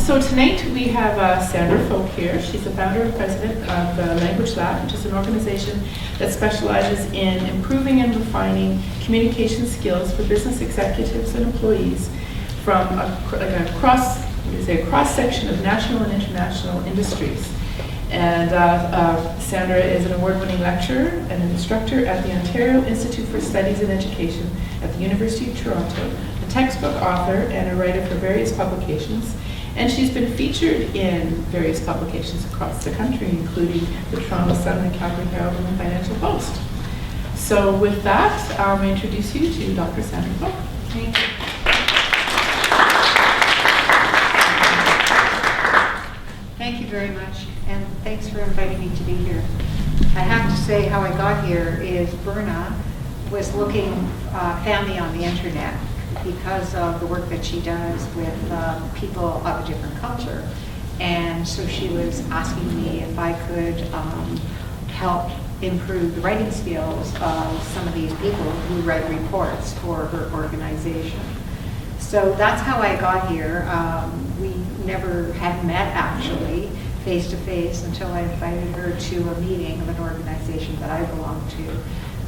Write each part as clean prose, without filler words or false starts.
So tonight we have Sandra Folk here. She's the founder and president of the Language Lab, which is an organization that specializes in improving and refining communication skills for business executives and employees from a cross-section of national and international industries. And Sandra is an award-winning lecturer and an instructor at the Ontario Institute for Studies in Education at the University of Toronto, a textbook author and a writer for various publications. And she's been featured in various publications across the country, including the Toronto Sun, the Calgary Herald, and the Financial Post. So with that, I'll introduce you to Dr. Sandra Folk. Thank you. Thank you very much, and thanks for inviting me to be here. I have to say how I got here is Berna was found me on the internet because of the work that she does with people of a different culture. And so she was asking me if I could help improve the writing skills of some of these people who write reports for her organization. So that's how I got here. We never had met actually face to face until I invited her to a meeting of an organization that I belong to.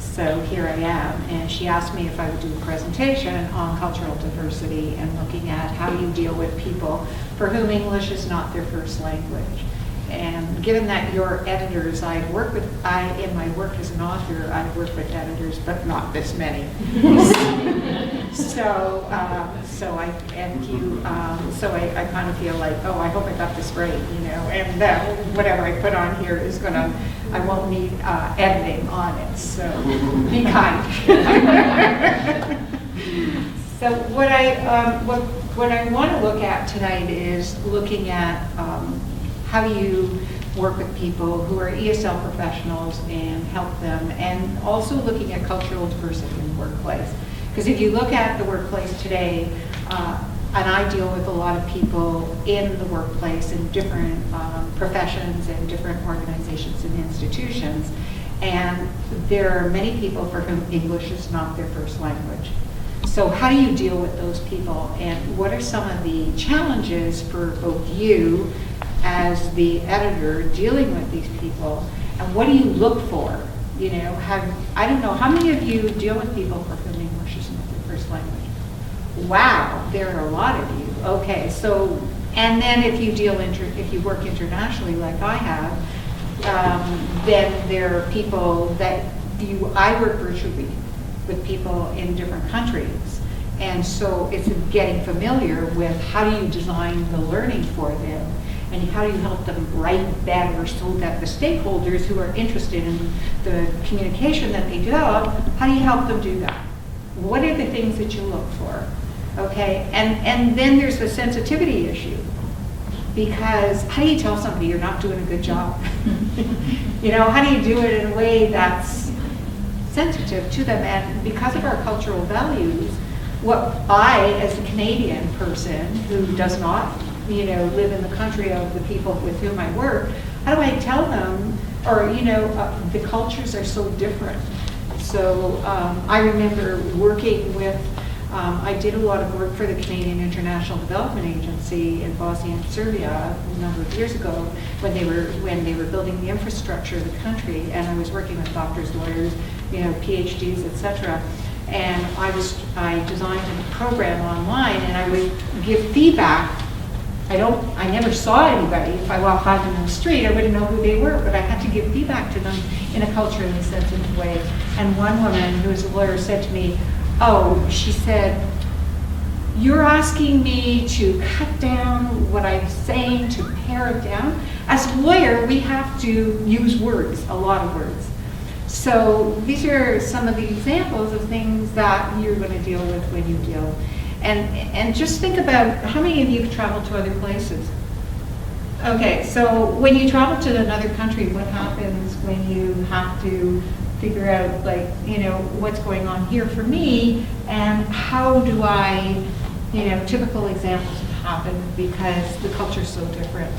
So here I am, and she asked me if I would do a presentation on cultural diversity and looking at how you deal with people for whom English is not their first language. And given that you're editors, in my work as an author, I've worked with editors, but not this many. I kind of feel like, oh, I hope I got this right, and that whatever I put on here is I won't need editing on it, so be kind. So what I want to look at tonight is looking at how you work with people who are ESL professionals and help them, and also looking at cultural diversity in the workplace. Because if you look at the workplace today, and I deal with a lot of people in the workplace in different professions and different organizations and institutions, and there are many people for whom English is not their first language. So how do you deal with those people, and what are some of the challenges for both you as the editor dealing with these people, and what do you look for? I don't know, how many of you deal with people for whom English is not their first language? Wow, there are a lot of you. Okay, so, and then if you work internationally like I have, then there are people I work virtually with people in different countries. And so it's getting familiar with how do you design the learning for them, and how do you help them write better so that the stakeholders who are interested in the communication that they develop, how do you help them do that? What are the things that you look for? Okay, and then there's the sensitivity issue, because how do you tell somebody you're not doing a good job? How do you do it in a way that's sensitive to them? And because of our cultural values, what I, as a Canadian person who does not live in the country of the people with whom I work, how do I tell them, or the cultures are so different. So I remember working with, I did a lot of work for the Canadian International Development Agency in Bosnia and Serbia a number of years ago when they were building the infrastructure of the country, and I was working with doctors, lawyers, PhDs, etc. And I designed a program online, and I would give feedback. I never saw anybody. If I walked by them in the street, I wouldn't know who they were, but I had to give feedback to them in a culturally sensitive way. And one woman who was a lawyer said to me, she said, you're asking me to cut down what I'm saying, to pare it down. As a lawyer, we have to use words, a lot of words. So these are some of the examples of things that you're going to deal with when you deal. And just think about how many of you have traveled to other places. Okay, so when you travel to another country, what happens when you have to figure out, what's going on here for me, and how do I, typical examples happen because the culture is so different.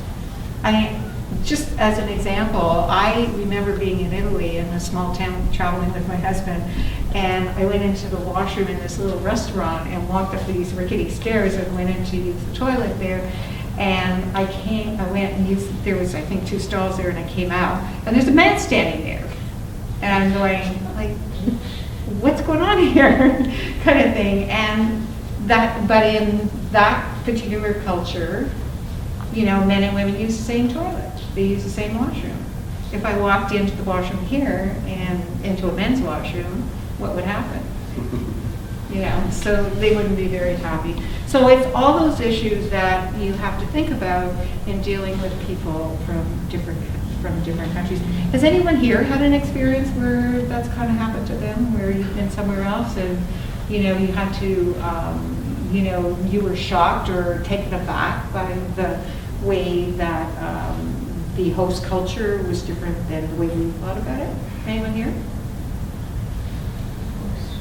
Just as an example, I remember being in Italy in a small town traveling with my husband, and I went into the washroom in this little restaurant and walked up these rickety stairs and went in to use the toilet there. And I went, and there was, I think, 2 stalls there, and I came out, and there's a man standing there. And I'm going, like, what's going on here? Kind of thing. And but in that particular culture, you know, men and women use the same toilet. They use the same washroom. If I walked into the washroom here and into a men's washroom, what would happen? You know, so they wouldn't be very happy. So it's all those issues that you have to think about in dealing with people from different countries. Has anyone here had an experience where that's kind of happened to them, where you've been somewhere else and, you know, you had to, you know, you were shocked or taken aback by the way that the host culture was different than the way you thought about it? Anyone here?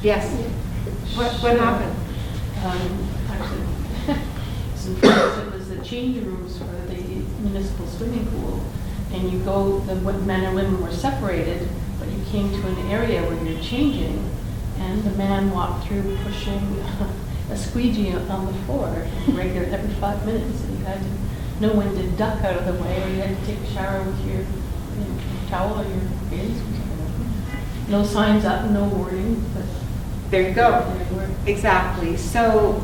Yes. What happened? Actually, it was the change rooms for the municipal swimming pool, and you go, the men and women were separated, but you came to an area where you're changing, and the man walked through pushing a squeegee on the floor regular every 5 minutes, and you had to know when to duck out of the way, or you had to take a shower with your towel or your face. No signs up, no warning, but there you go. Exactly. So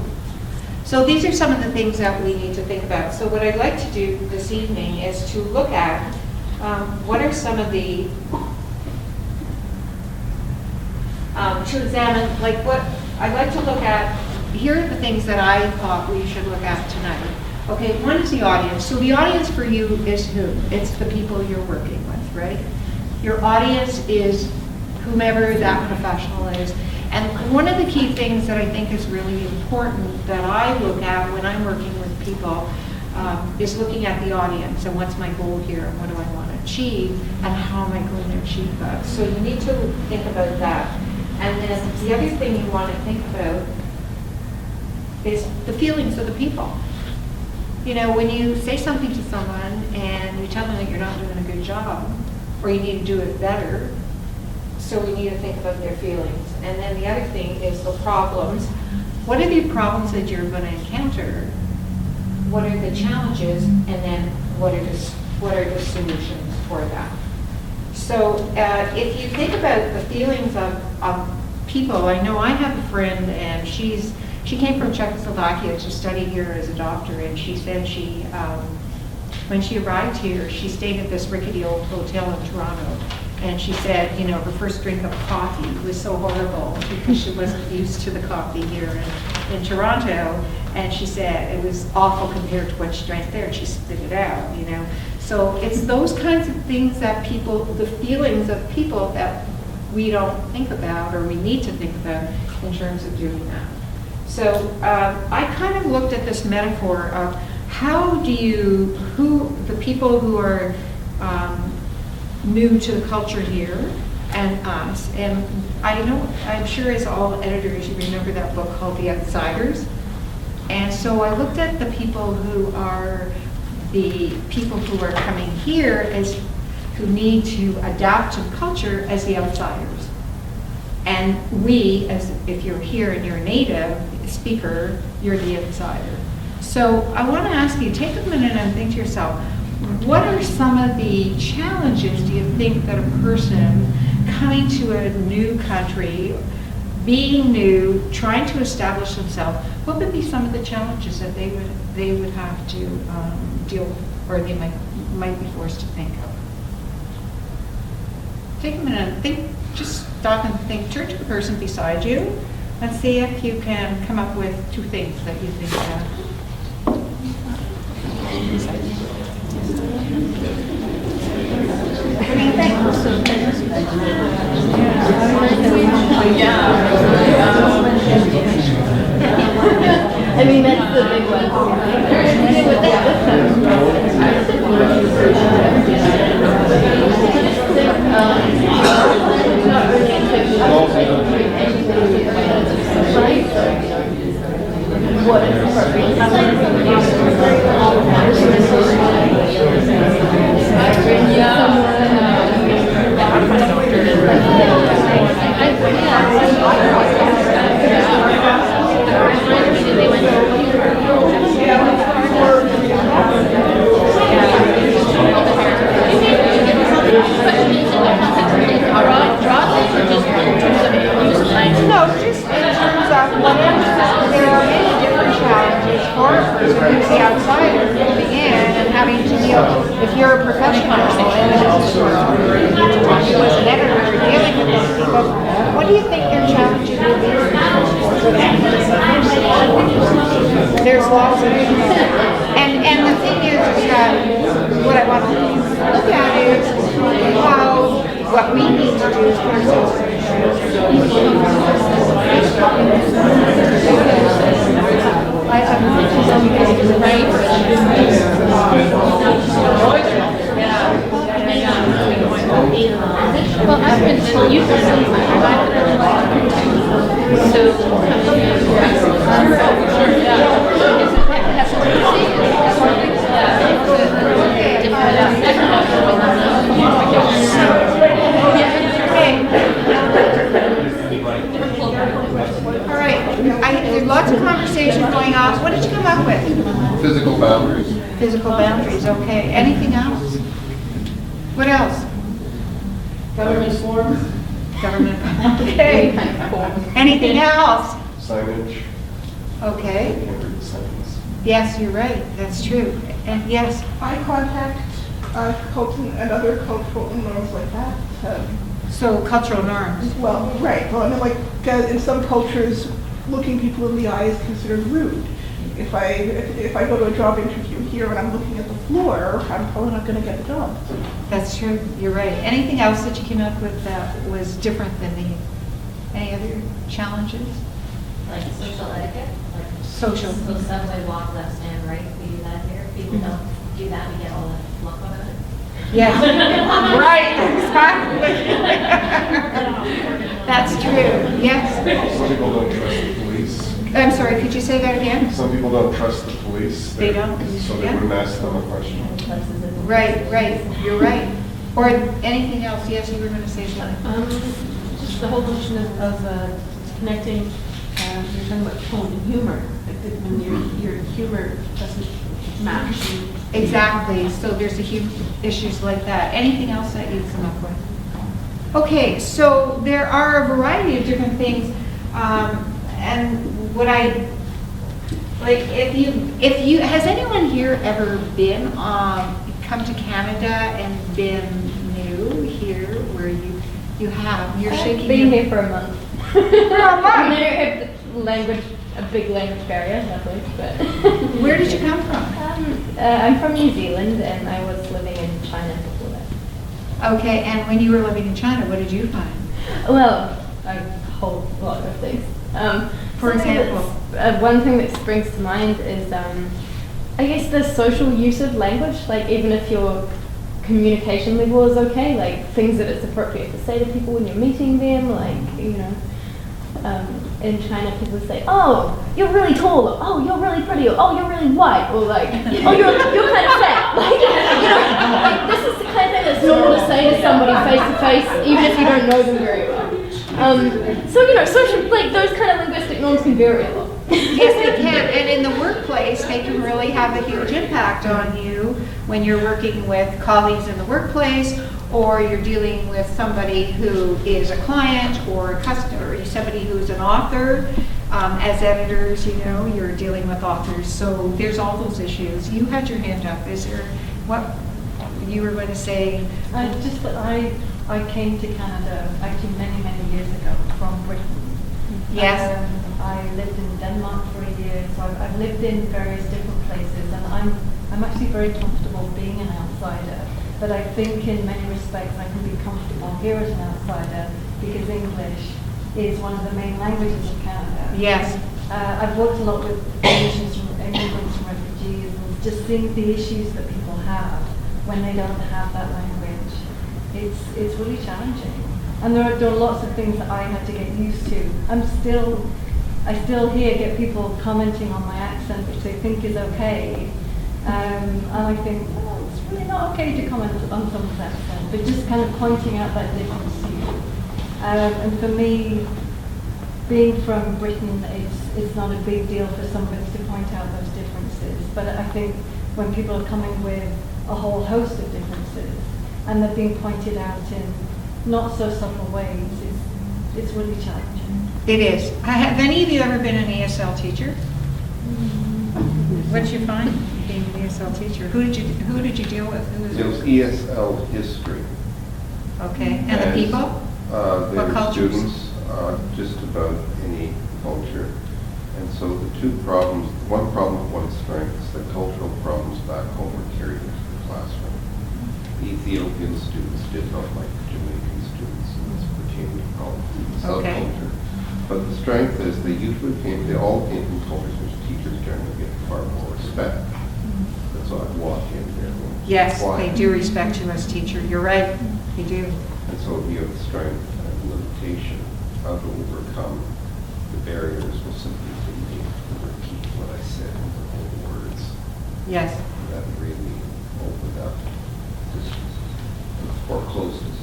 these are some of the things that we need to think about. So what I'd like to do this evening is to look at what are some of the, to examine, like what, I'd like to look at, here are the things that I thought we should look at tonight. Okay, one is the audience. So the audience for you is who? It's the people you're working with, right? Your audience is whomever that professional is. And one of the key things that I think is really important that I look at when I'm working with people is looking at the audience and what's my goal here and what do I want to achieve and how am I going to achieve that. So you need to think about that. And then the other thing you want to think about is the feelings of the people. You know, when you say something to someone and you tell them that you're not doing a good job or you need to do it better, so we need to think about their feelings. And then the other thing is the problems. What are the problems that you're going to encounter? What are the challenges? And then what are the solutions for that? So if you think about the feelings of people, I know I have a friend and she came from Czechoslovakia to study here as a doctor, and she said when she arrived here, she stayed at this rickety old hotel in Toronto. And she said, you know, her first drink of coffee was so horrible because she wasn't used to the coffee here in Toronto. And she said it was awful compared to what she drank there. And she spit it out, you know. So it's those kinds of things that people, the feelings of people that we don't think about or we need to think about in terms of doing that. So I kind of looked at this metaphor of the people who are new to the culture here and us. And I'm sure as all editors you remember that book called The Outsiders. And so I looked at the people who are coming here who need to adapt to the culture as the outsiders. And we, as if you're here and you're a native speaker, you're the insider. So I want to ask you, take a minute and think to yourself, what are some of the challenges do you think that a person coming to a new country, being new, trying to establish themselves, what would be some of the challenges that they would have to deal with, or they might be forced to think of? Take a minute and think, just stop and think, turn to the person beside you and see if you can come up with 2 things that you think What do you think? I mean, that's the big one. What is if you're a professional in the health world, you as an editor are dealing with those people, what do you think your challenges will be for them? There's lots of people. And the thing is what I want to look at is what we need to do is put ourselves in Well, I've been told you've been so all right, there's lots of conversation going on. What did you come up with? Physical boundaries. Physical boundaries, okay. Anything else? What else? government forms. Government, okay. Anything else? Signage. Okay. Handwritten sentence. Yes, you're right, that's true. And yes, Eye contact, and other cultural norms like that. so cultural norms. Well, right. Well, I mean, like in some cultures, looking people in the eye is considered rude. If I go to a job interview here and I'm looking at the floor, I'm probably not going to get the job. That's true, you're right. Anything else that you came up with that was different than any other challenges? Like social etiquette, like Social. so subway walk left stand right, we do that here. People don't do that, we get all the fluff about it. Yes, right, exactly. That's true, yes. Some people don't trust the police. I'm sorry, could you say that again? Some people don't trust the police. They don't? So they Yeah. wouldn't ask them a question. Right, you're right. Or anything else? Yes, you were going to say something. Just the whole notion of connecting, you're talking about tone and humor, like when your humor doesn't match. Exactly, so there's a huge issues like that. Anything else that you've come up with? Okay, so there are a variety of different things, and what I, like, if you, has anyone here ever been, come to Canada and been new here, where you have, you're shaking Been your- here for a month. For a month? Language, a big language barrier, lovely, but. Where did you come from? I'm from New Zealand and I was living in China before that. Okay, and when you were living in China, what did you find? Well, a whole lot of things. For Something example? one thing that springs to mind is, I guess the social use of language, like even if your communication level is okay, like things that it's appropriate to say to people when you're meeting them, like, you know, in China people say, oh, you're really tall, or, oh, you're really pretty, or, oh, you're really white, or like, oh, you're kind of fat. Like, you know, like, this is the kind of thing that's normal to say to somebody face to face, even if you don't know them very well. So, you know, social, like those kind of linguistic norms can vary a lot. Yes, they can, and in the workplace, they can really have a huge impact on you when you're working with colleagues in the workplace, or you're dealing with somebody who is a client or a customer, or somebody who's an author. As editors, you know, you're dealing with authors, so there's all those issues. You had your hand up. Is there, what you were going to say? Just that I came to Canada actually many, many years ago from Britain. Yes. I lived in Denmark for a year, so I've lived in various different places, and I'm actually very comfortable being an outsider. But I think in many respects I can be comfortable here as an outsider because English is one of the main languages of Canada. Yes. I've worked a lot with immigrants and refugees, and just seeing the issues that people have when they don't have that language. It's really challenging. And there are lots of things that I had to get used to. I still get people commenting on my accent, which they think is okay. And I think, oh, it's really not okay to comment on someone's accent, but just kind of pointing out that difference to you. And for me, being from Britain, it's not a big deal for somebody to point out those differences. But I think when people are coming with a whole host of differences, and they're being pointed out in not so subtle ways, it's really challenging. It is. Have any of you ever been an ESL teacher? What did you find being an ESL teacher? Who did you deal with? Who It was ESL history. Okay, and the people? They What were cultures? students, just about any culture. And so the two problems, one problem, one strength, is that cultural problems back home were carried into the classroom. Ethiopian students did not like Jamaican students, and this pertained to probably the Okay. subculture. But the strength is they usually came, they all came from cultures which teachers generally get far more respect. That's why I walk in here. and Yes, quiet. they do respect you as teacher. You're right, they do. And so if you have the strength and limitation, how to overcome the barriers will simply be to repeat what I said in the whole words. Yes. That really opened up distances, or closed distances.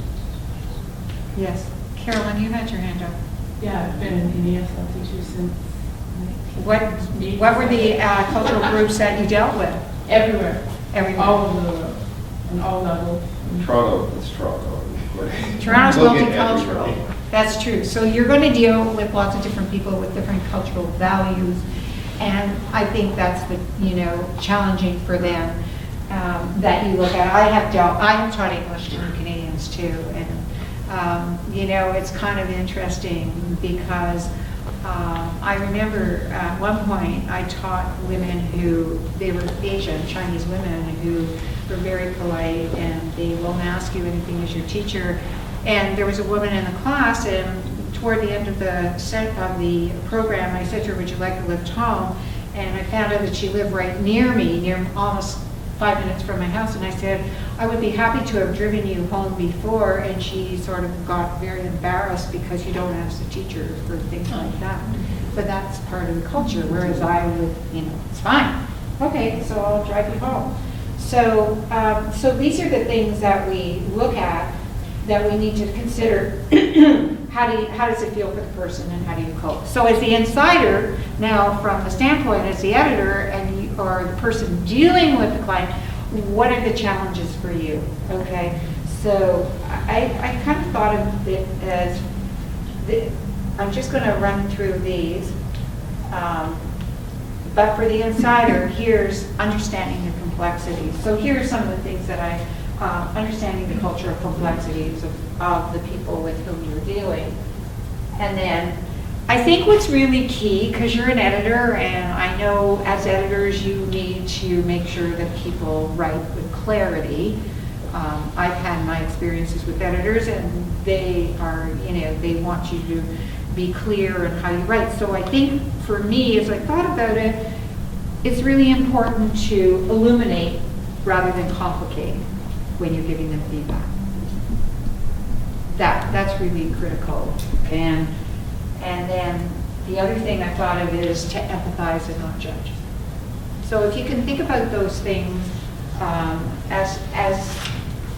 Yes. Carolyn, you had your hand up. Yeah, I've been an ESL teacher since. What were the cultural groups that you dealt with? Everywhere, Everywhere. all over the world, on all levels. Toronto, it's Toronto. Toronto's Look at multicultural. everybody. That's true. So you're going to deal with lots of different people with different cultural values. And I think that's the, challenging for them that you look at. I have taught English to Canadians too. And, it's kind of interesting because I remember at one point I taught women they were Asian, Chinese women who were very polite and they won't ask you anything as your teacher. And there was a woman in the class, and toward the end of the program, I said to her, "Would you like a lift home?" And I found out that she lived right near me, near almost 5 minutes from my house. And I said, "I would be happy to have driven you home before." And she sort of got very embarrassed because you don't ask the teacher for things like that. But that's part of the culture, whereas I would, it's fine. Okay, so I'll drive you home. So these are the things that we look at that we need to consider. How does it feel for the person and how do you cope? So as the insider, now from the standpoint as the editor or the person dealing with the client, what are the challenges for you? Okay, so I kind of thought of it as, I'm just going to run through these. But for the insider, here's understanding the complexities. So here are some of the things that understanding the cultural complexities of the people with whom you're dealing. And then I think what's really key, because you're an editor, and I know as editors you need to make sure that people write with clarity. I've had my experiences with editors, and they are, they want you to be clear in how you write. So I think for me, as I thought about it, it's really important to illuminate rather than complicate when you're giving them feedback. That's really critical. And then the other thing I thought of is to empathize and not judge. So if you can think about those things as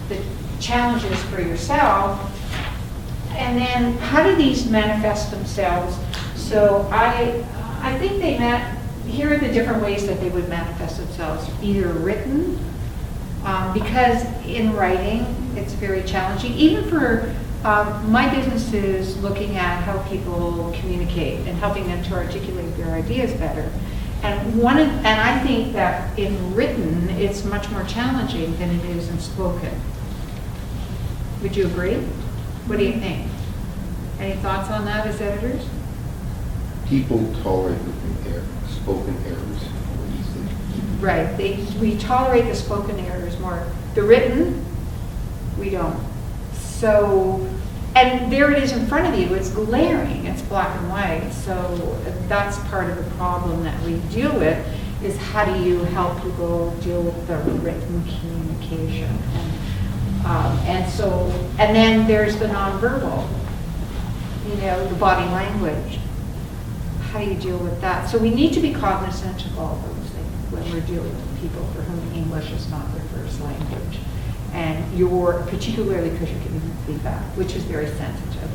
the challenges for yourself, and then how do these manifest themselves? So I think here are the different ways that they would manifest themselves. Either written, because in writing it's very challenging. Even for my business is looking at how people communicate and helping them to articulate their ideas better. And I think that in written it's much more challenging than it is in spoken. Would you agree? What do you think? Any thoughts on that as editors? People tolerate spoken errors more easily. Right. We tolerate the spoken errors more. The written, we don't. So, and there it is in front of you. It's glaring. It's black and white. So that's part of the problem that we deal with, is how do you help people deal with the written communication? And then there's the nonverbal, the body language. How do you deal with that? So we need to be cognizant of all those things when we're dealing with people for whom English is not their first language. And particularly because you're giving them feedback, which is very sensitive.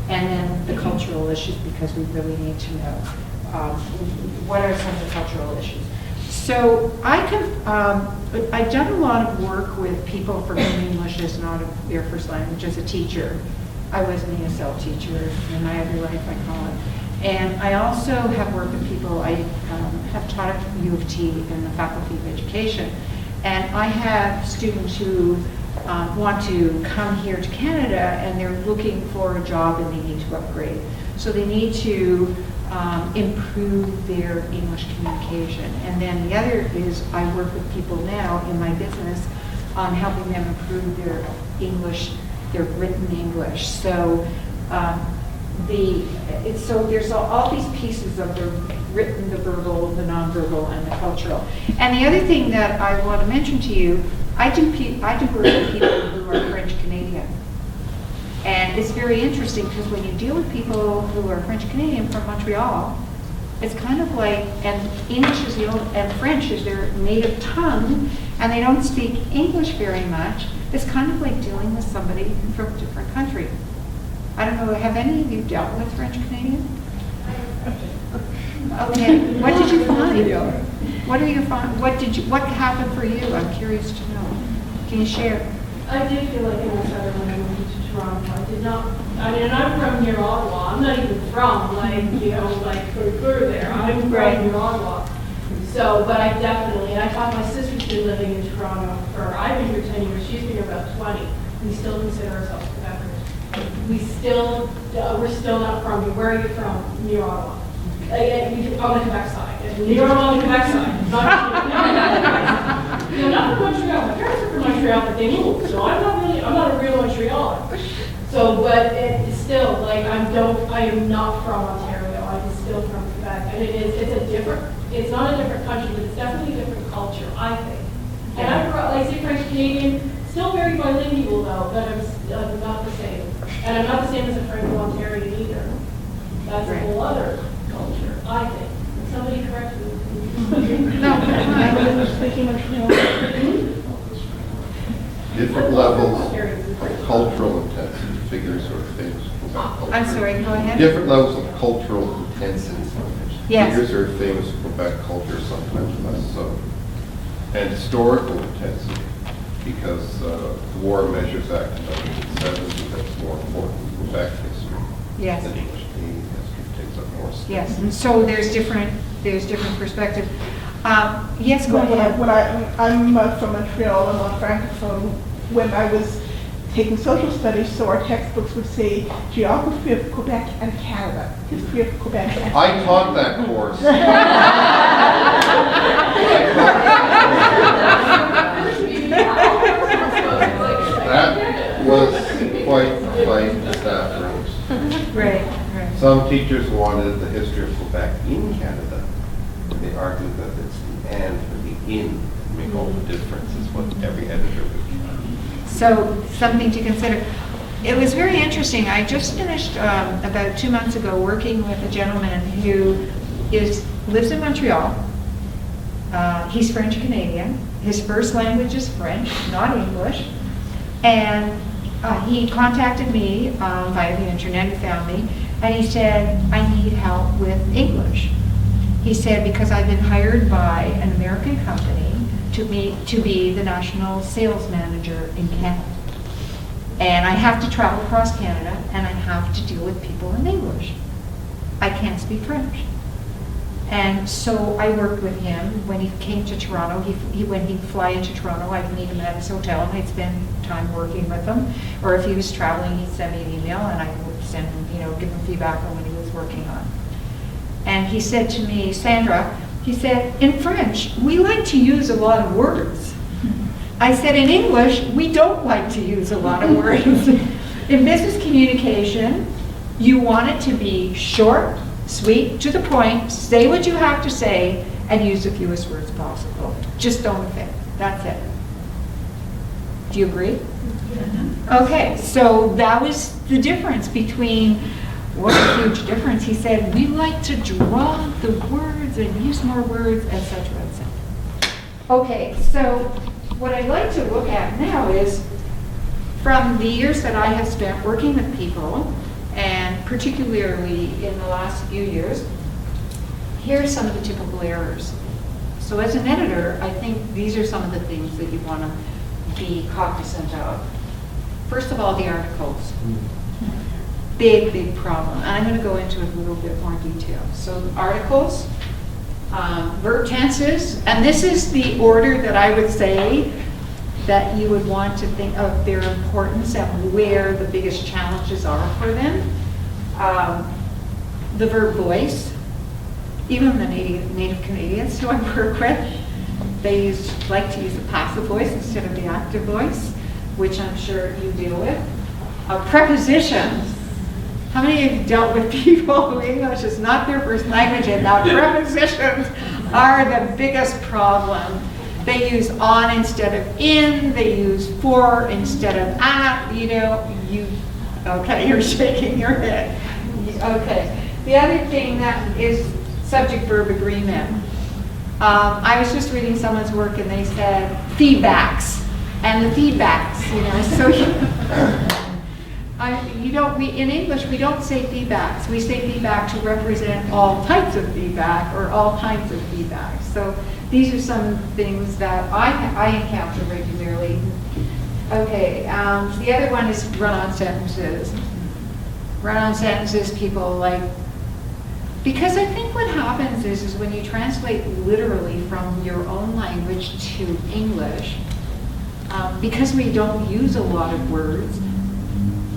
And then the cultural issues, because we really need to know what are some of the cultural issues. So I've done a lot of work with people for whom English is not their first language as a teacher. I was an ESL teacher in my every life, I call it. And I also have worked with people, I have taught at U of T in the Faculty of Education, and I have students who want to come here to Canada and they're looking for a job and they need to upgrade. So they need to improve their English communication. And then the other is I work with people now in my business on helping them improve their English, their written English. So so there's all these pieces of the written, the verbal, the nonverbal, and the cultural. And the other thing that I want to mention to you, I do work with people who are French Canadian. And it's very interesting because when you deal with people who are French Canadian from Montreal, it's kind of like, and English is and French is their native tongue, and they don't speak English very much. It's kind of like dealing with somebody from a different country. I don't know, have any of you dealt with French Canadian? Okay, what did you find? What happened for you? I'm curious to know. Can you share? I did feel like an outsider when I moved to Toronto. I did not, and I'm from near Ottawa. I'm not even from, for there. I'm from near Ottawa. So, but I thought my sister's been living in Toronto I've been here 10 years, she's been here about 20. We still consider ourselves Quebecers. We're still not from here. Where are you from? Near Ottawa. On the Quebec side. Near Ottawa on the Quebec side. Not from Montreal. My parents are from Montreal, but they moved. So I'm not a real Montrealer. So, but it's still, I am not from Ontario. I'm still from Quebec. And it's not a different country, but it's definitely a different culture, I think. And I'm, say French Canadian, still very bilingual though, but I'm not the same. And I'm not the same as a Franco-Ontarian either. That's a whole other culture, I think. Somebody correct me. No, I was speaking Montreal. Different levels of cultural intensity, figures are famous for Quebec culture. I'm sorry, go ahead. Different levels of cultural intensity. Yes. Figures are famous for Quebec culture, sometimes less so. And historical intensity, because the War Measures Act of 1970, that's more important in Quebec history. Yes. Than English Canadian history takes up more space. Yes, and so there's different perspective. Yes, go ahead. I'm from Montreal, I'm a Francophone. When I was taking social studies, so our textbooks would say Geography of Quebec and Canada, History of Quebec and I taught that course. That was quite a fight in the staff rooms. Right. Some teachers wanted the history of Quebec in Canada, and they argued that it's the and or the in that make all the difference, is what every editor would do. So something to consider. It was very interesting. I just finished about 2 months ago working with a gentleman who lives in Montreal. He's French Canadian. His first language is French, not English. And he contacted me via the internet. He found me, and he said, "I need help with English." He said, because I've been hired by an American company to be the national sales manager in Canada. And I have to travel across Canada, and I have to deal with people in English. I can't speak French. And so I worked with him when he came to Toronto. When he'd fly into Toronto, I'd meet him at his hotel, and I'd spend time working with him. Or if he was traveling, he'd send me an email, and I would send him, give him feedback on what he was working on. And he said to me, Sandra, he said, in French, we like to use a lot of words. I said, in English, we don't like to use a lot of words. In business communication, you want it to be short, sweet, to the point, say what you have to say, and use the fewest words possible. Just don't offend. That's it. Do you agree? Okay, so that was the difference between, what a huge difference. He said, we like to draw the words and use more words, etc., etc. Okay, so what I'd like to look at now is, from the years that I have spent working with people, and particularly in the last few years, here are some of the typical errors. So as an editor, I think these are some of the things that you want to be cognizant of. First of all, the articles. big, big problem. And I'm going to go into it a little bit more detail. So articles, verb tenses, and this is the order that I would say that you would want to think of their importance and where the biggest challenges are for them. The verb voice, even the native Canadians who I work with, they like to use the passive voice instead of the active voice, which I'm sure you deal with. Prepositions. How many of you dealt with people who English is not their first language and now prepositions are the biggest problem? They use on instead of in, they use for instead of at, okay, you're shaking your head. Okay. The other thing that is subject-verb agreement. I was just reading someone's work and they said feedbacks, and the feedbacks, so in English, we don't say feedbacks. We say feedback to represent all types of feedback or all kinds of feedback. So these are some things that I encounter regularly. Okay, the other one is run-on sentences. Run-on sentences, people like, because I think what happens is when you translate literally from your own language to English, because we don't use a lot of words,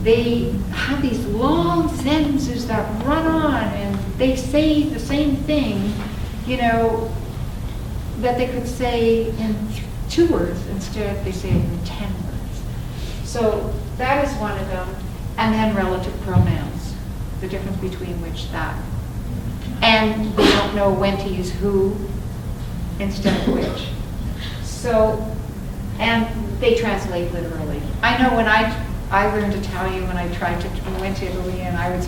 they have these long sentences that run on and they say the same thing, that they could say in 2 words instead they say it in 10 words. So that is one of them. And then relative pronouns, the difference between which that. And they don't know when to use who instead of which. So, and they translate literally. I know when I learned Italian when I went to Italy, and I would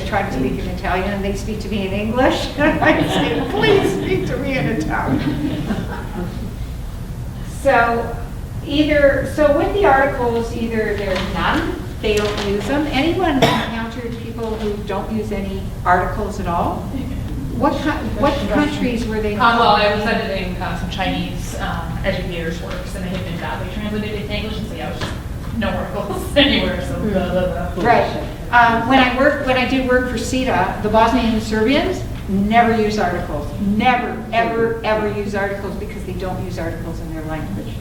try to speak in Italian, and they'd speak to me in English, and I'd say, please speak to me in Italian. So with the articles, either there's none, they don't use them. Anyone encountered people who don't use any articles at all? What countries were they from? Well, I was editing some Chinese educators' works, and they had been badly translated into English, and so yeah, I was just no articles anywhere. So blah, blah, blah. Right. When I did work for CETA, the Bosnian and Serbians never use articles. Never, ever, ever use articles because they don't use articles in their language.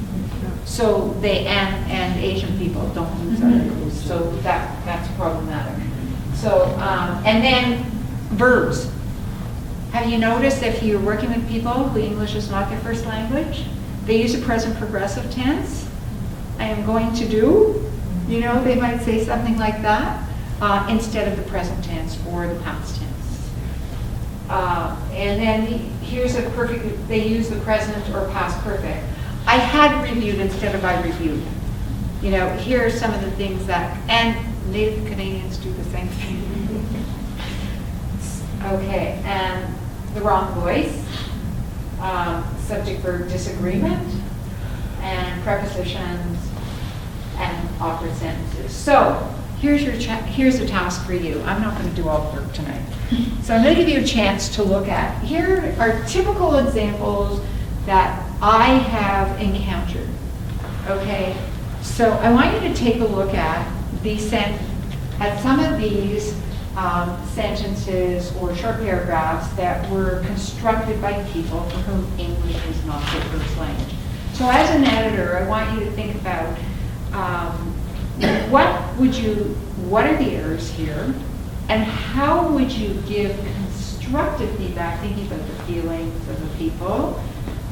So and Asian people don't use articles. So that's problematic. So and then verbs. Have you noticed if you're working with people who English is not their first language, they use a present progressive tense? I am going to do, they might say something like that instead of the present tense or the past tense. And then here's a perfect, they use the present or past perfect. I had reviewed instead of I reviewed. Here are some of the things that, and Native Canadians do the same thing. Okay, and the wrong voice, subject-verb disagreement, and prepositions, and awkward sentences. So here's a task for you. I'm not going to do all the work tonight. So I'm going to give you a chance to look at. Here are typical examples that I have encountered. Okay, so I want you to take a look at some of these sentences or short paragraphs that were constructed by people for whom English is not their first language. So as an editor, I want you to think about what are the errors here, and how would you give constructive feedback, thinking about the feelings of the people,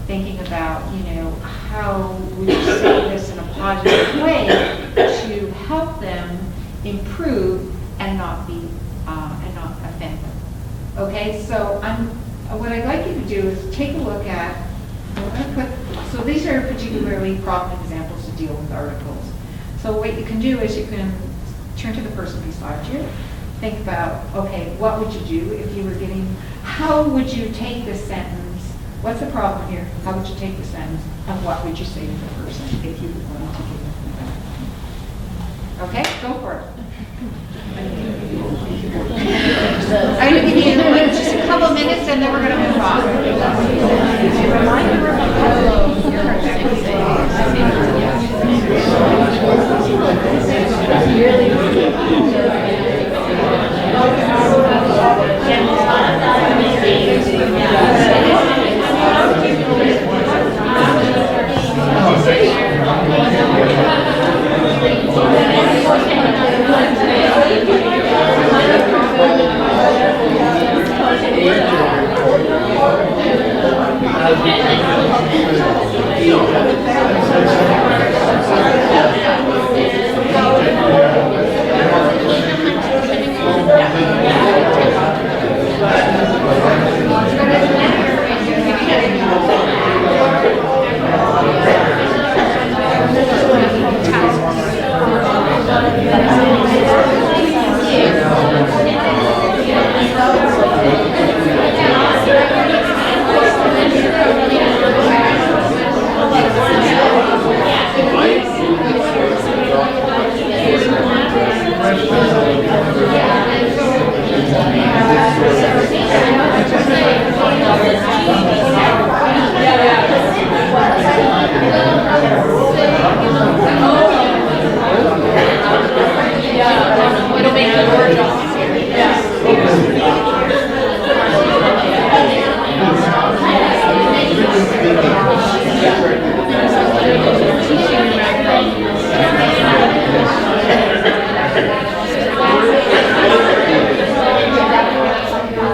thinking about, how would you say this in a positive way to help them improve and not offend them. Okay, so what I'd like you to do is take a look at, so these are particularly problem examples to deal with articles. So what you can do is you can turn to the person beside you, think about, okay, what would you do if you were how would you take this sentence? What's the problem here? How would you take the sentence? And what would you say to the person if you were going to give them feedback? Okay, go for it. I'm going to give you just a couple minutes and then we're going to move on. It'll make the word easier.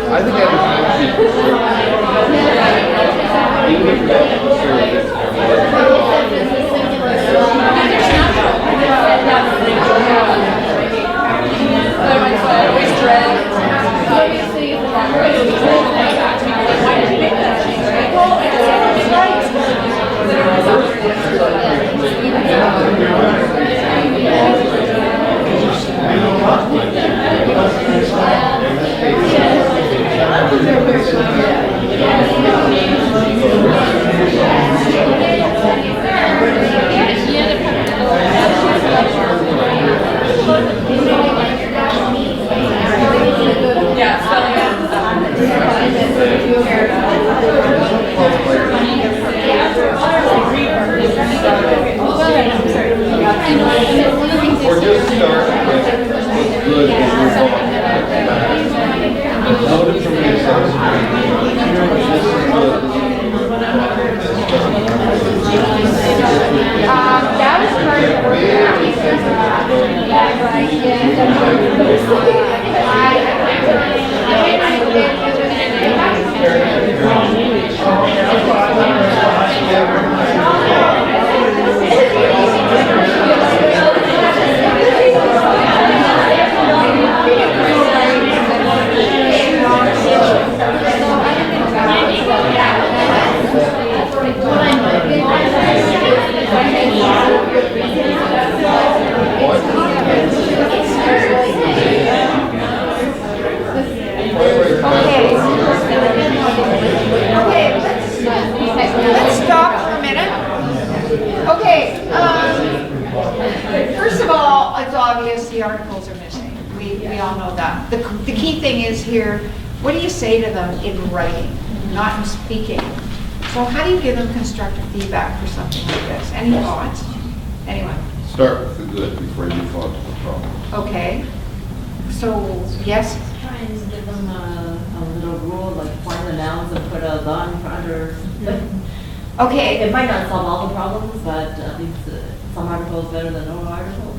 I think Or just start with good and move on. Note it from yourself. That was part of the work Let's stop for a minute. Okay, first of all, it's obvious the articles are missing. We all know that. The key thing is here, what do you say to them in writing, not in speaking? So how do you give them constructive feedback for something like this? Any thoughts? Anyone? Start with the good before you move on to the problem. Okay. So, yes? Try and give them a little rule, like form the nouns and put a the in front or. Okay. It might not solve all the problems, but at least some articles better than no article.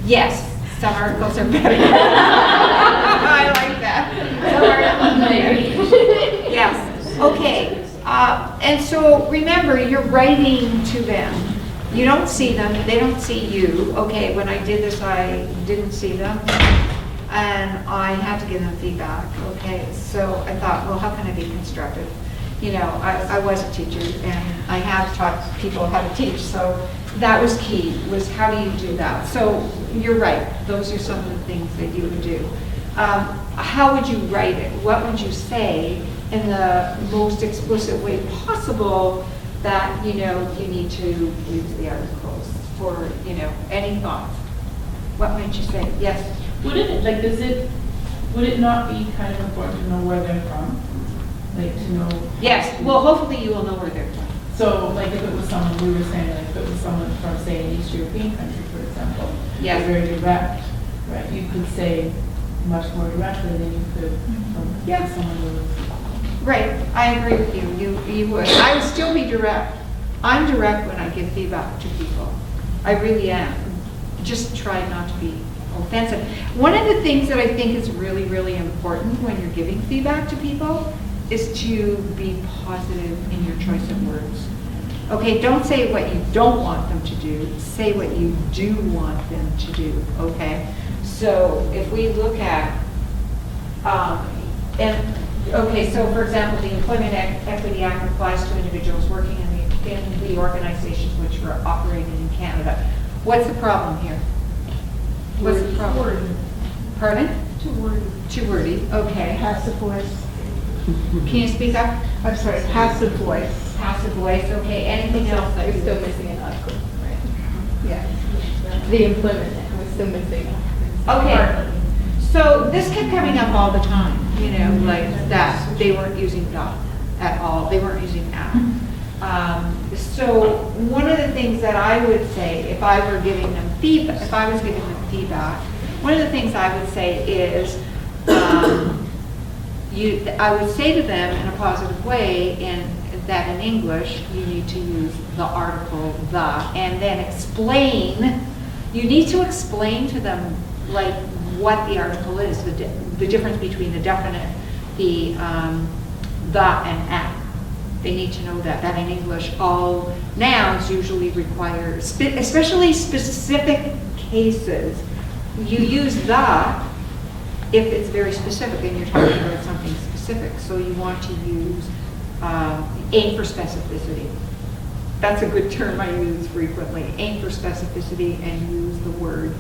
Yes, some articles are better. I like that. Some articles are better. Yes, okay. And so remember, you're writing to them. You don't see them, they don't see you. Okay, when I did this, I didn't see them. And I had to give them feedback, okay? So I thought, well, how can I be constructive? You know, I was a teacher and I have taught people how to teach, so that was key, was how do you do that? So you're right, those are some of the things that you would do. How would you write it? What would you say in the most explicit way possible that, you know, you need to use the articles for, you know, any thoughts? What might you say? Yes? Would it, like, would it not be kind of important to know where they're from? Like, to know? Yes, well, hopefully you will know where they're from. So, like, if it was someone, we were saying, like, if it was someone from, say, an East European country, for example, Yes. they're very direct, right? You could say much more directly than you could from Yeah. someone who was. Right, I agree with you, you would. I would still be direct, I'm direct when I give feedback to people. I really am. Just try not to be offensive. One of the things that I think is really, really important when you're giving feedback to people is to be positive in your choice of words. Okay, don't say what you don't want them to do, say what you do want them to do, okay? So if we look at, so for example, the Employment Equity Act applies to individuals working in the organizations which are operating in Canada. What's the problem here? What's the problem? Pardon? Too wordy. Too wordy, okay. Passive voice. Can you speak up? I'm sorry, passive voice. Passive voice, okay. Anything else that We're you... still missing an article, right? Yeah. The employment, we're still missing. Okay, so this kept coming up all the time, you know, like that, they weren't using the at all, they weren't using at. So one of the things that I would say, if I were giving them feedback, if I was giving them feedback, one of the things I would say is, I would say to them in a positive way that in English, you need to use the article the, and then explain, you need to explain to them like what the article is, the difference between the definite, the and at. They need to know that in English, all nouns usually require, especially specific cases, you use the if it's very specific and you're talking about something specific. So you want to use aim for specificity. That's a good term I use frequently. Aim for specificity and use the word,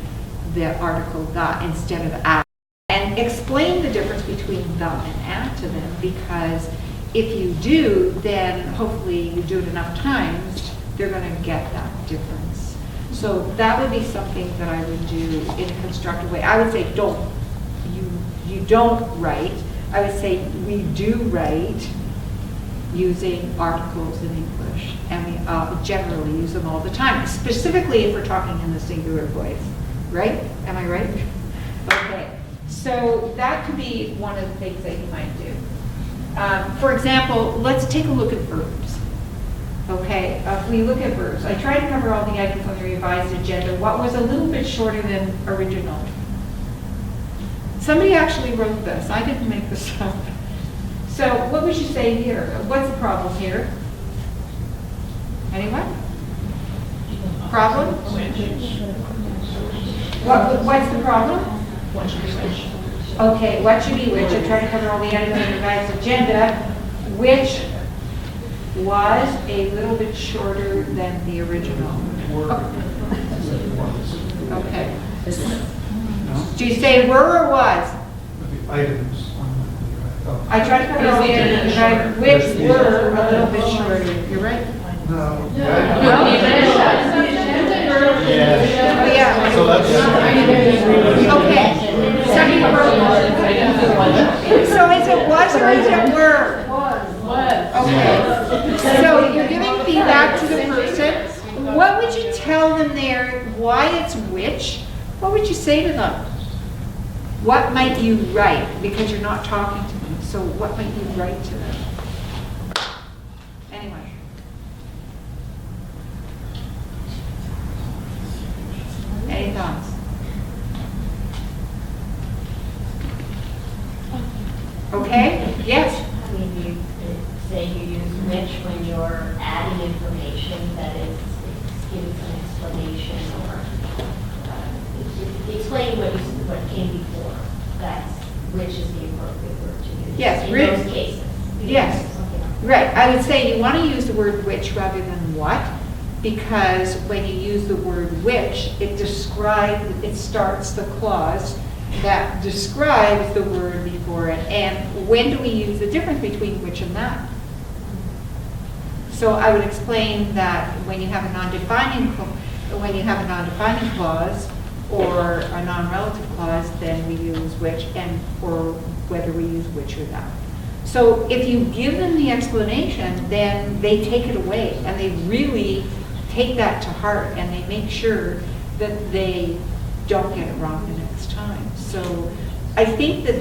the article the instead of at. And explain the difference between the and at to them, because if you do, then hopefully you do it enough times, they're going to get that difference. So that would be something that I would do in a constructive way. I would say you don't write. I would say we do write using articles in English, and we generally use them all the time, specifically if we're talking in the singular voice, right? Am I right? Okay, so that could be one of the things that you might do. For example, let's take a look at verbs. Okay, if we look at verbs, I tried to cover all the items on the revised agenda. What was a little bit shorter than original? Somebody actually wrote this. I didn't make this up. So what would you say here? What's the problem here? Anyone? Problem? What's the problem? Okay, what should be which? I tried to cover all the items on the revised agenda. Which was a little bit shorter than the original. Okay. Do you say were or was? Items. I tried to cover all the items, which were a little bit shorter. You're right. No. Oh, yeah. So that's. Okay. So is it was or is it were? Okay. So you're giving feedback to the person. What would you tell them there? Why it's which? What would you say to them? What might you write? Because you're not talking to them. So what might you write to them? Anyway. Any thoughts? Okay? Yes? I mean, you say you use which when you're adding information that is giving some explanation or explaining what came before. That's which is the appropriate word to use. Yes, in which- those cases. Yes. Right. I would say you want to use the word which rather than what, because when you use the word which, it starts the clause that describes the word before it. And when do we use the difference between which and that? So I would explain that when you have a non-defining clause or a non-relative clause, then we use which, and or whether we use which or that. So if you give them the explanation, then they take it away and they really take that to heart and they make sure that they don't get it wrong the next time. So I think that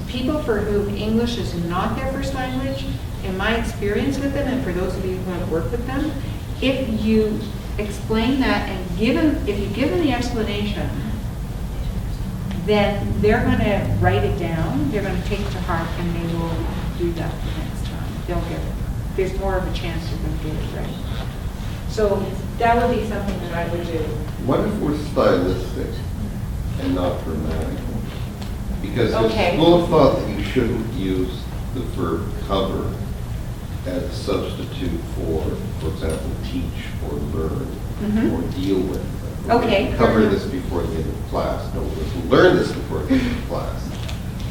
people for whom English is not their first language, in my experience with them, and for those of you who have worked with them, if you explain that and if you give them the explanation, then they're going to write it down, they're going to take it to heart, and they will do that the next time. They'll get it. There's more of a chance they're going to get it right. So that would be something that I would do. What if we're stylistic and not grammatical? Because there's Okay. a school of thought that you shouldn't use the verb cover as a substitute for example, teach or learn Mhm. or deal with. Okay. Cover this before the end of class. No, listen, learn this before the end of class.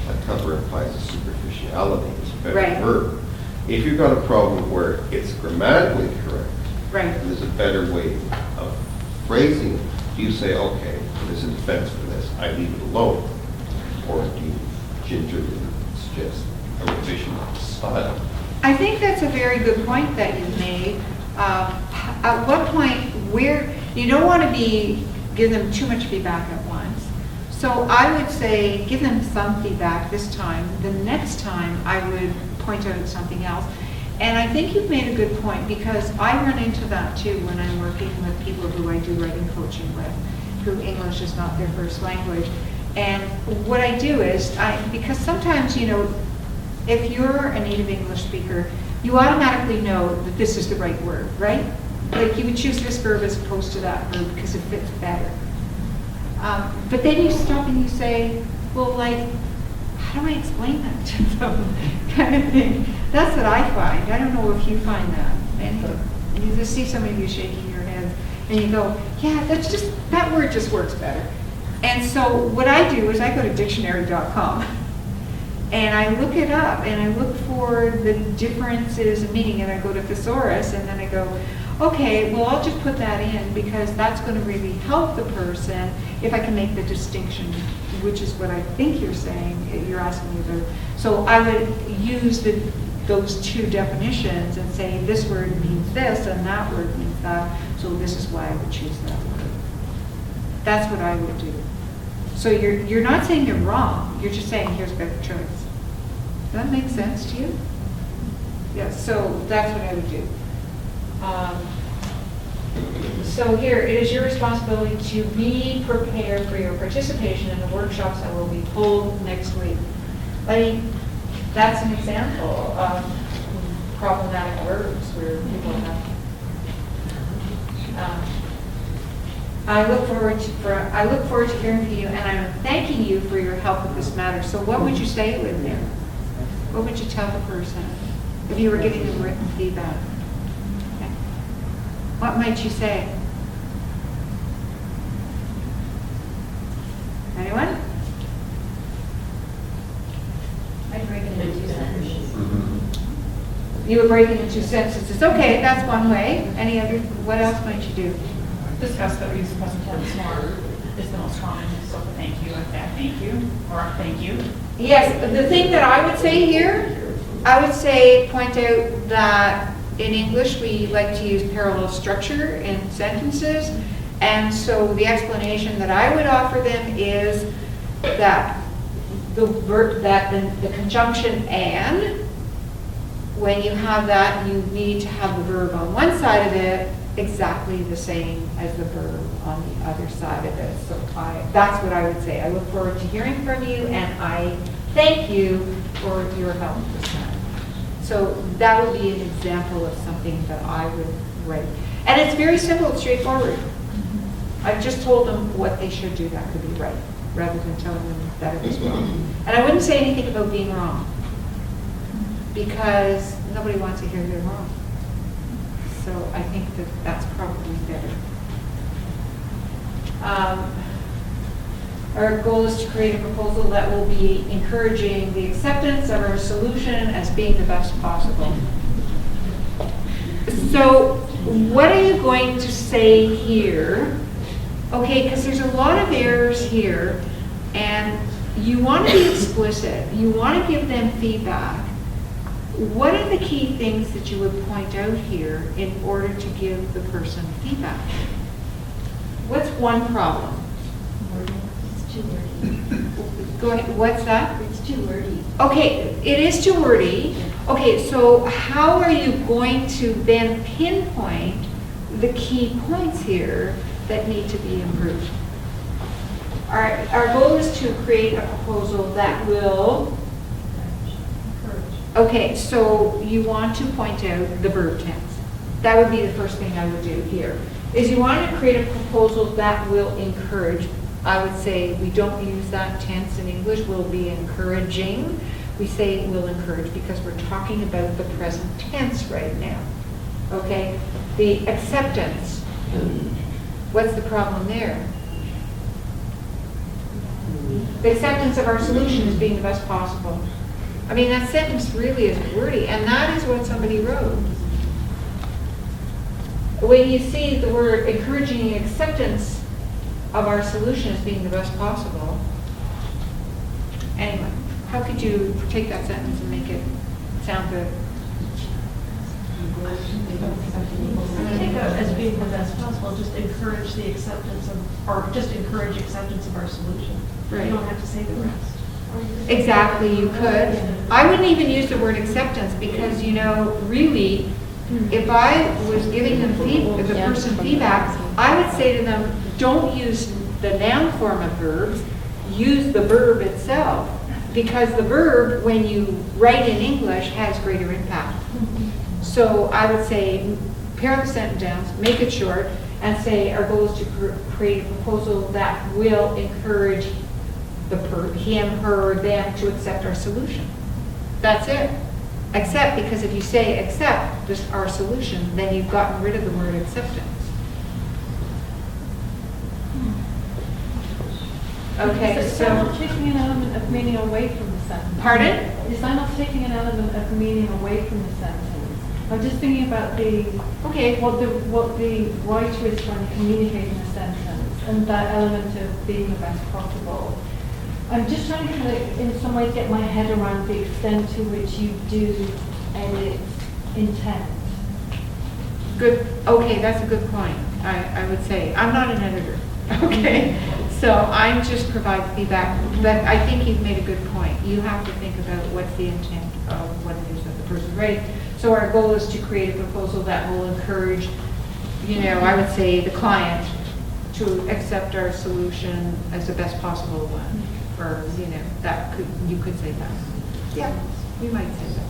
That cover implies a superficiality. It's a better Right. verb. If you've got a problem where it's grammatically correct, Right. and there's a better way of phrasing it, do you say, okay, there's a defense for this, I leave it alone? Or do you gingerly suggest a revision of the style? I think that's a very good point that you made. At what point, where, you don't want to give them too much feedback at once. So I would say, give them some feedback this time. The next time, I would point out something else. And I think you've made a good point, because I run into that too when I'm working with people who I do writing coaching with, who English is not their first language. And what I do is, because sometimes, if you're a native English speaker, you automatically know that this is the right word, right? Like you would choose this verb as opposed to that verb because it fits better. But then you stop and you say, well, like, how do I explain that to them? Kind of thing. That's what I find. I don't know if you find that. And you just see some of you shaking your head and you go, yeah, that word just works better. And so what I do is I go to dictionary.com and I look it up and I look for the differences in meaning, and I go to thesaurus and then I go, okay, well, I'll just put that in because that's going to really help the person if I can make the distinction, which is what I think you're saying, you're asking me about. So I would use those two definitions and say this word means this and that word means that, so this is why I would choose that word. That's what I would do. So you're not saying you're wrong, you're just saying here's a better choice. Does that make sense to you? Yes, so that's what I would do. So here, it is your responsibility to be prepared for your participation in the workshops that will be held next week. I mean, that's an example of problematic verbs where people have. I look forward to hearing from you, and I'm thanking you for your help with this matter. So what would you say in there? What would you tell the person if you were giving them written feedback? Okay. What might you say? Anyone? I'd break it into 2 sentences. You would break it into sentences. Okay, that's one way. Any other? What else might you do? Discuss that we use present tense more is the most common, so thank you, like that, thank you, or thank you. Yes, the thing that I would say here, I would say point out that in English we like to use parallel structure in sentences, and so the explanation that I would offer them is that the conjunction and, when you have that, you need to have the verb on one side of it exactly the same as the verb on the other side of it. So that's what I would say. I look forward to hearing from you, and I thank you for your help this time. So that would be an example of something that I would write. And it's very simple, it's straightforward. I've just told them what they should do that could be right, rather than telling them that it was wrong. And I wouldn't say anything about being wrong, because nobody wants to hear they're wrong. So I think that that's probably better. Our goal is to create a proposal that will be encouraging the acceptance of our solution as being the best possible. So what are you going to say here? Okay, because there's a lot of errors here, and you want to be explicit. You want to give them feedback. What are the key things that you would point out here in order to give the person feedback? What's one problem? It's too wordy. Go ahead. What's that? It's too wordy. Okay, it is too wordy. Okay, so how are you going to then pinpoint the key points here that need to be improved. Our goal is to create a proposal that will, okay, so you want to point out the verb tense. That would be the first thing I would do here, is you want to create a proposal that will encourage. I would say we don't use that tense in English, we'll be encouraging. We say will encourage because we're talking about the present tense right now. Okay? The acceptance. What's the problem there? The acceptance of our solution as being the best possible. I mean, that sentence really is wordy, and that is what somebody wrote. When you see the word encouraging acceptance of our solution as being the best possible, anyway, how could you take that sentence and make it sound good? Take out as being the best possible, just encourage the acceptance of, or just encourage acceptance of our solution. Right. You don't have to say the rest. Exactly, you could. I wouldn't even use the word acceptance because, you know, really, if I was giving them the person feedback, I would say to them, don't use the noun form of verbs, use the verb itself. Because the verb, when you write in English, has greater impact. So I would say, pare the sentence down, make it short, and say our goal is to create a proposal that will encourage the him, her, them to accept our solution. That's it. Accept, because if you say accept our solution, then you've gotten rid of the word acceptance. Okay, Is that not so, taking an element of meaning away from the sentence? pardon? Is that not taking an element of meaning away from the sentence? I'm just thinking about Okay, what the writer is trying to communicate in a sentence, and that element of being the best possible. I'm just trying to kind of, in some ways, get my head around the extent to which you do edit intent. good. Okay, that's a good point. I would say I'm not an editor. Okay, so I'm just provide feedback. But I think you've made a good point. You have to think about what's the intent of what it is that the person's writing. So our goal is to create a proposal that will encourage, you know, I would say the client to accept our solution as the best possible one. Or, you know, you could say that. Yeah, you might say that.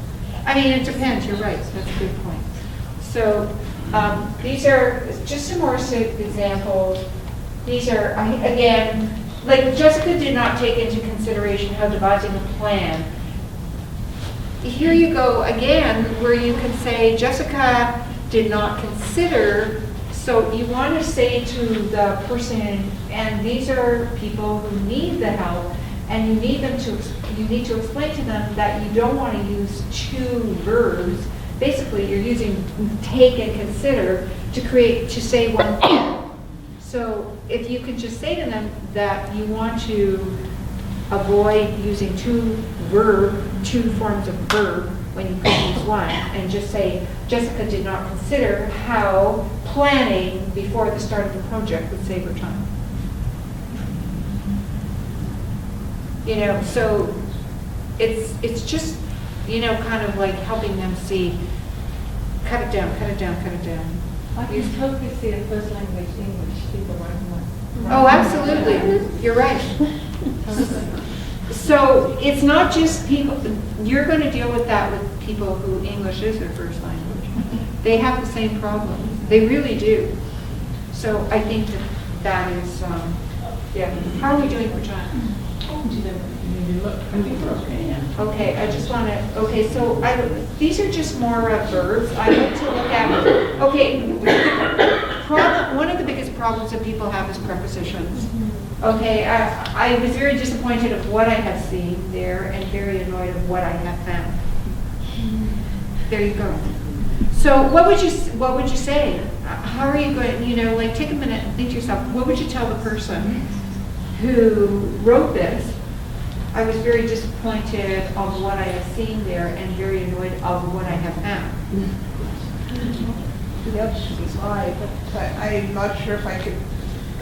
I mean, it depends, you're right, that's a good point. So, these are just some more examples. These are, again, like Jessica did not take into consideration how devising a plan. Here you go again, where you can say Jessica did not consider. So you want to say to the person, and these are people who need the help, and you need to explain to them that you don't want to use two verbs. Basically, you're using take and consider to say one thing. So if you can just say to them that you want to avoid using two forms of verb when you could use one, and just say, Jessica did not consider how planning before the start of the project would save her time. You know, so it's just, you know, kind of like helping them see, cut it down, cut it down, cut it down. I can totally see a first language English people writing that. Oh, absolutely, you're right. So it's not just people, you're going to deal with that with people who English is their first language. They have the same problem. They really do. So I think that is, yeah. How are we doing for time? I think we're okay, yeah. Okay, I just want to, okay, so these are just more verbs. I want to look at, okay, one of the biggest problems that people have is prepositions. Okay, I was very disappointed of what I have seen there and very annoyed of what I have found. There you go. So what would you say? How are you going, you know, like take a minute and think to yourself, what would you tell the person who wrote this? I was very disappointed of what I have seen there and very annoyed of what I have found. Yep, she's right, but I'm not sure if I could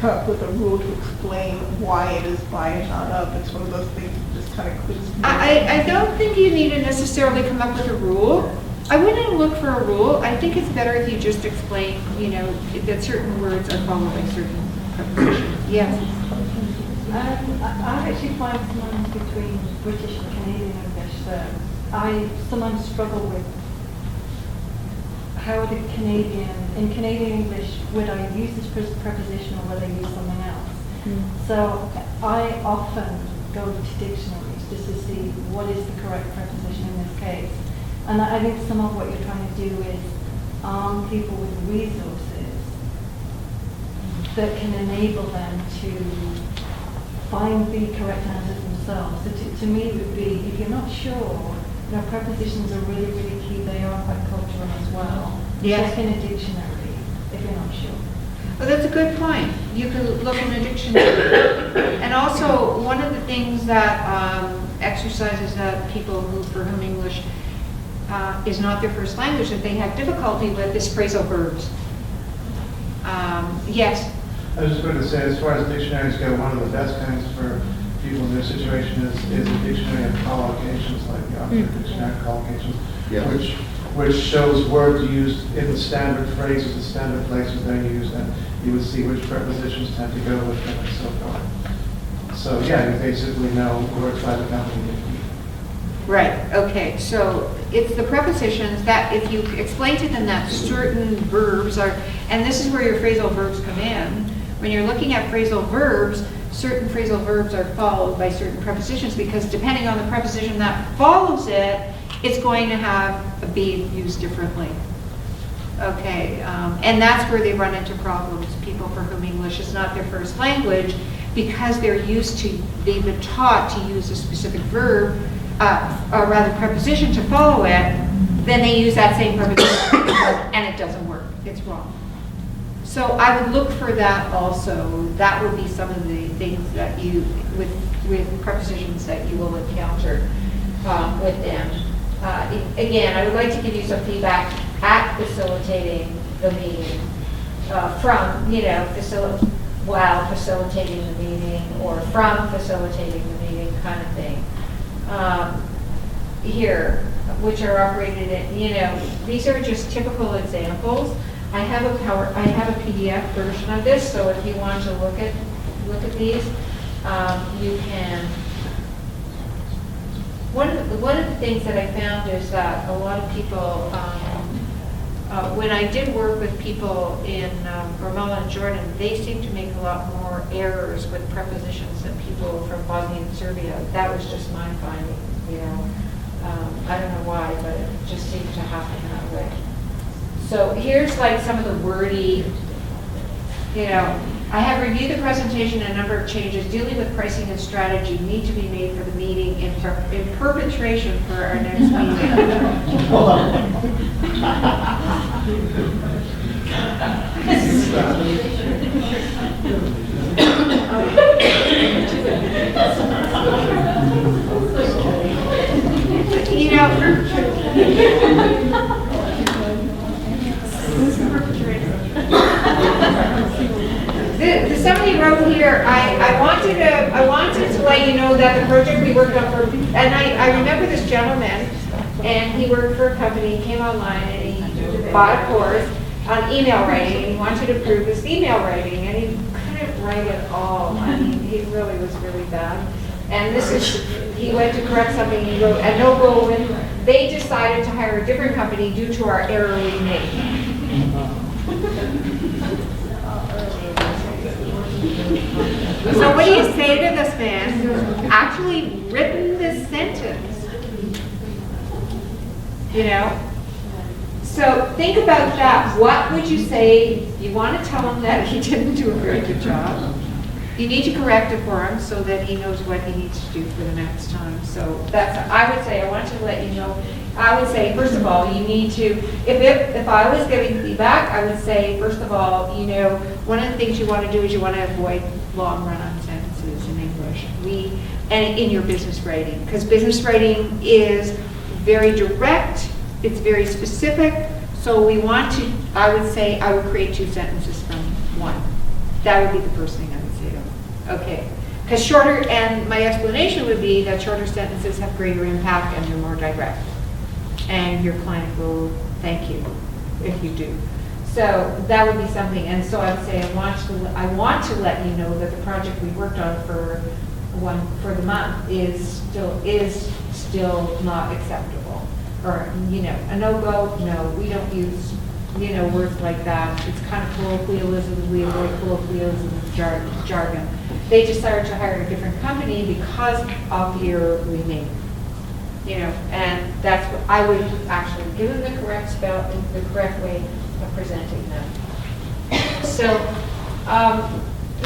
come up with a rule to explain why it is by and not of. It's one of those things that just kind of clicks. I don't think you need to necessarily come up with a rule. I wouldn't look for a rule. I think it's better if you just explain, you know, that certain words are followed by certain prepositions. Yes. I actually find sometimes between British and Canadian English that I sometimes struggle with how in Canadian English, would I use this preposition or would I use something else? So I often go to dictionaries just to see what is the correct preposition in this case. And I think some of what you're trying to do is arm people with resources that can enable them to find the correct answers themselves. So to me it would be, if you're not sure, you know, prepositions are really, really key. They are quite cultural as well. Yes. Check in a dictionary if you're not sure. Well, that's a good point. You can look in a dictionary. And also, one of the things that exercises that people for whom English is not their first language that they have difficulty with is phrasal verbs. Yes. I was just going to say, as far as dictionaries go, one of the best kinds for people in their situation is a dictionary of collocations, like the Oxford Dictionary of Collocations, Yes. which shows words used in the standard phrases, the standard places they're used, and you would see which prepositions tend to go with them and so forth. So yeah, you basically know words by the company. Right, okay, so it's the prepositions that if you explain to them that certain verbs are, and this is where your phrasal verbs come in, when you're looking at phrasal verbs, certain phrasal verbs are followed by certain prepositions because depending on the preposition that follows it, it's going to be used differently. Okay, and that's where they run into problems, people for whom English is not their first language, because they're used to, they've been taught to use a specific verb, or rather preposition to follow it, then they use that same preposition and it doesn't work, it's wrong. So I would look for that also. That would be some of the things that you, with prepositions that you will encounter with them. Again, I would like to give you some feedback at facilitating the meeting from, you know, while facilitating the meeting or from facilitating the meeting kind of thing. Here, which are operated in, you know, these are just typical examples. I have a PDF version of this, so if you want to look at these, you can. One of the things that I found is that a lot of people, when I did work with people in Ramallah and Jordan, they seem to make a lot more errors with prepositions than people from Bosnia and Serbia. That was just my finding, you know. I don't know why, but it just seemed to happen that way. So here's like some of the wordy, you know, I have reviewed the presentation and a number of changes dealing with pricing and strategy need to be made for the meeting in perpetration for our next meeting. You know, somebody wrote here, I wanted to let you know that the project we worked on for, and I remember this gentleman, and he worked for a company, he came online, and he bought a course on email writing, and he wanted to improve his email writing, and he couldn't write at all. I mean, he really was really bad. And this is, he went to correct something, he wrote, and no go in, they decided to hire a different company due to our error we made. So what do you say to this man who's actually written this sentence? You know? So think about that. What would you say? You want to tell him that he didn't do a very good job. You need to correct it for him so that he knows what he needs to do for the next time. So that's, I would say, I want to let you know, I would say, first of all, you need to, if I was giving feedback, I would say, first of all, you know, one of the things you want to do is you want to avoid long run-on sentences in English. And in your business writing, because business writing is very direct, it's very specific, so we want to, I would say, I would create 2 sentences from one. That would be the first thing I would say to them. Okay, because shorter, and my explanation would be that shorter sentences have greater impact and they're more direct. and your client will thank you if you do. So that would be something, and so I would say I want to let you know that the project we worked on for the month is still not acceptable. Or, a no-go, no, we don't use, words like that. It's kind of colloquialism, we avoid colloquialism jargon. They decided to hire a different company because of your rename. And that's what I would actually give them the correct way of presenting them. So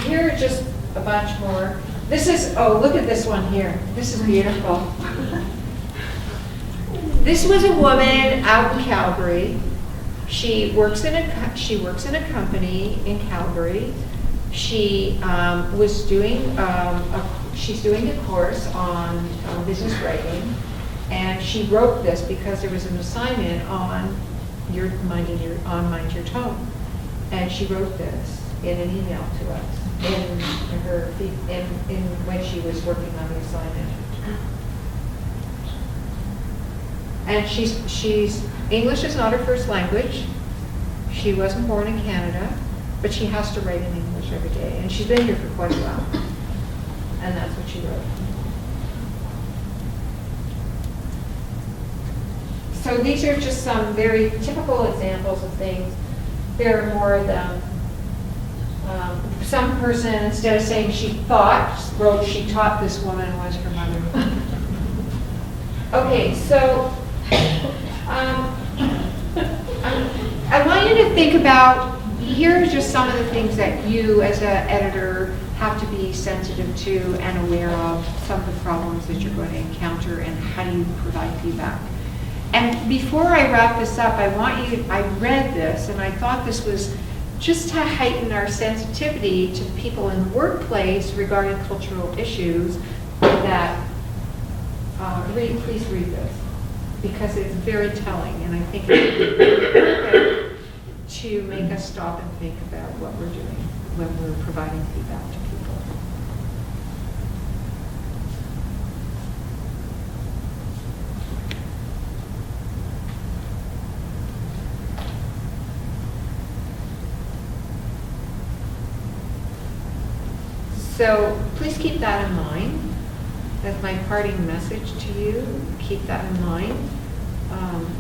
here are just a bunch more. This is, look at this one here. This is beautiful. This was a woman out in Calgary. She works in a company in Calgary. She was doing she's doing a course on business writing, and she wrote this because there was an assignment on Mind Your Tone, and she wrote this in an email to us when she was working on the assignment. And she's English is not her first language. She wasn't born in Canada, but she has to write in English every day, and she's been here for quite a while. And that's what she wrote. So these are just some very typical examples of things. There are more of them. Some person, instead of saying she thought, wrote she taught this woman was her mother. Okay, so I want you to think about, here are just some of the things that you as an editor have to be sensitive to and aware of, some of the problems that you're going to encounter and how do you provide feedback. And before I wrap this up, I read this and I thought this was just to heighten our sensitivity to people in the workplace regarding cultural issues that, please read this, because it's very telling, and I think it's perfect to make us stop and think about what we're doing when we're providing feedback to people. So please keep that in mind. That's my parting message to you. Keep that in mind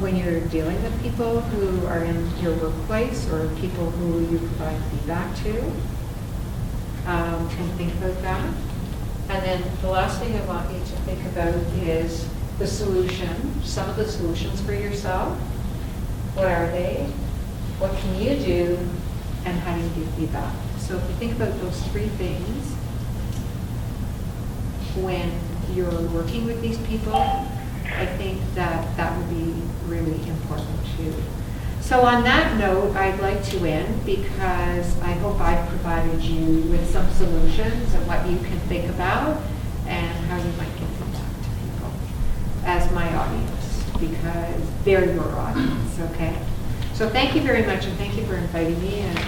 when you're dealing with people who are in your workplace or people who you provide feedback to. And think about that. And then the last thing I want you to think about is the solution, some of the solutions for yourself. What are they? What can you do? And how do you give feedback? So if you think about those three things, when you're working with these people, I think that would be really important too. So on that note, I'd like to end because I hope I've provided you with some solutions of what you can think about and how you might give feedback to people as my audience, because they're your audience, okay? So thank you very much, and thank you for inviting me. And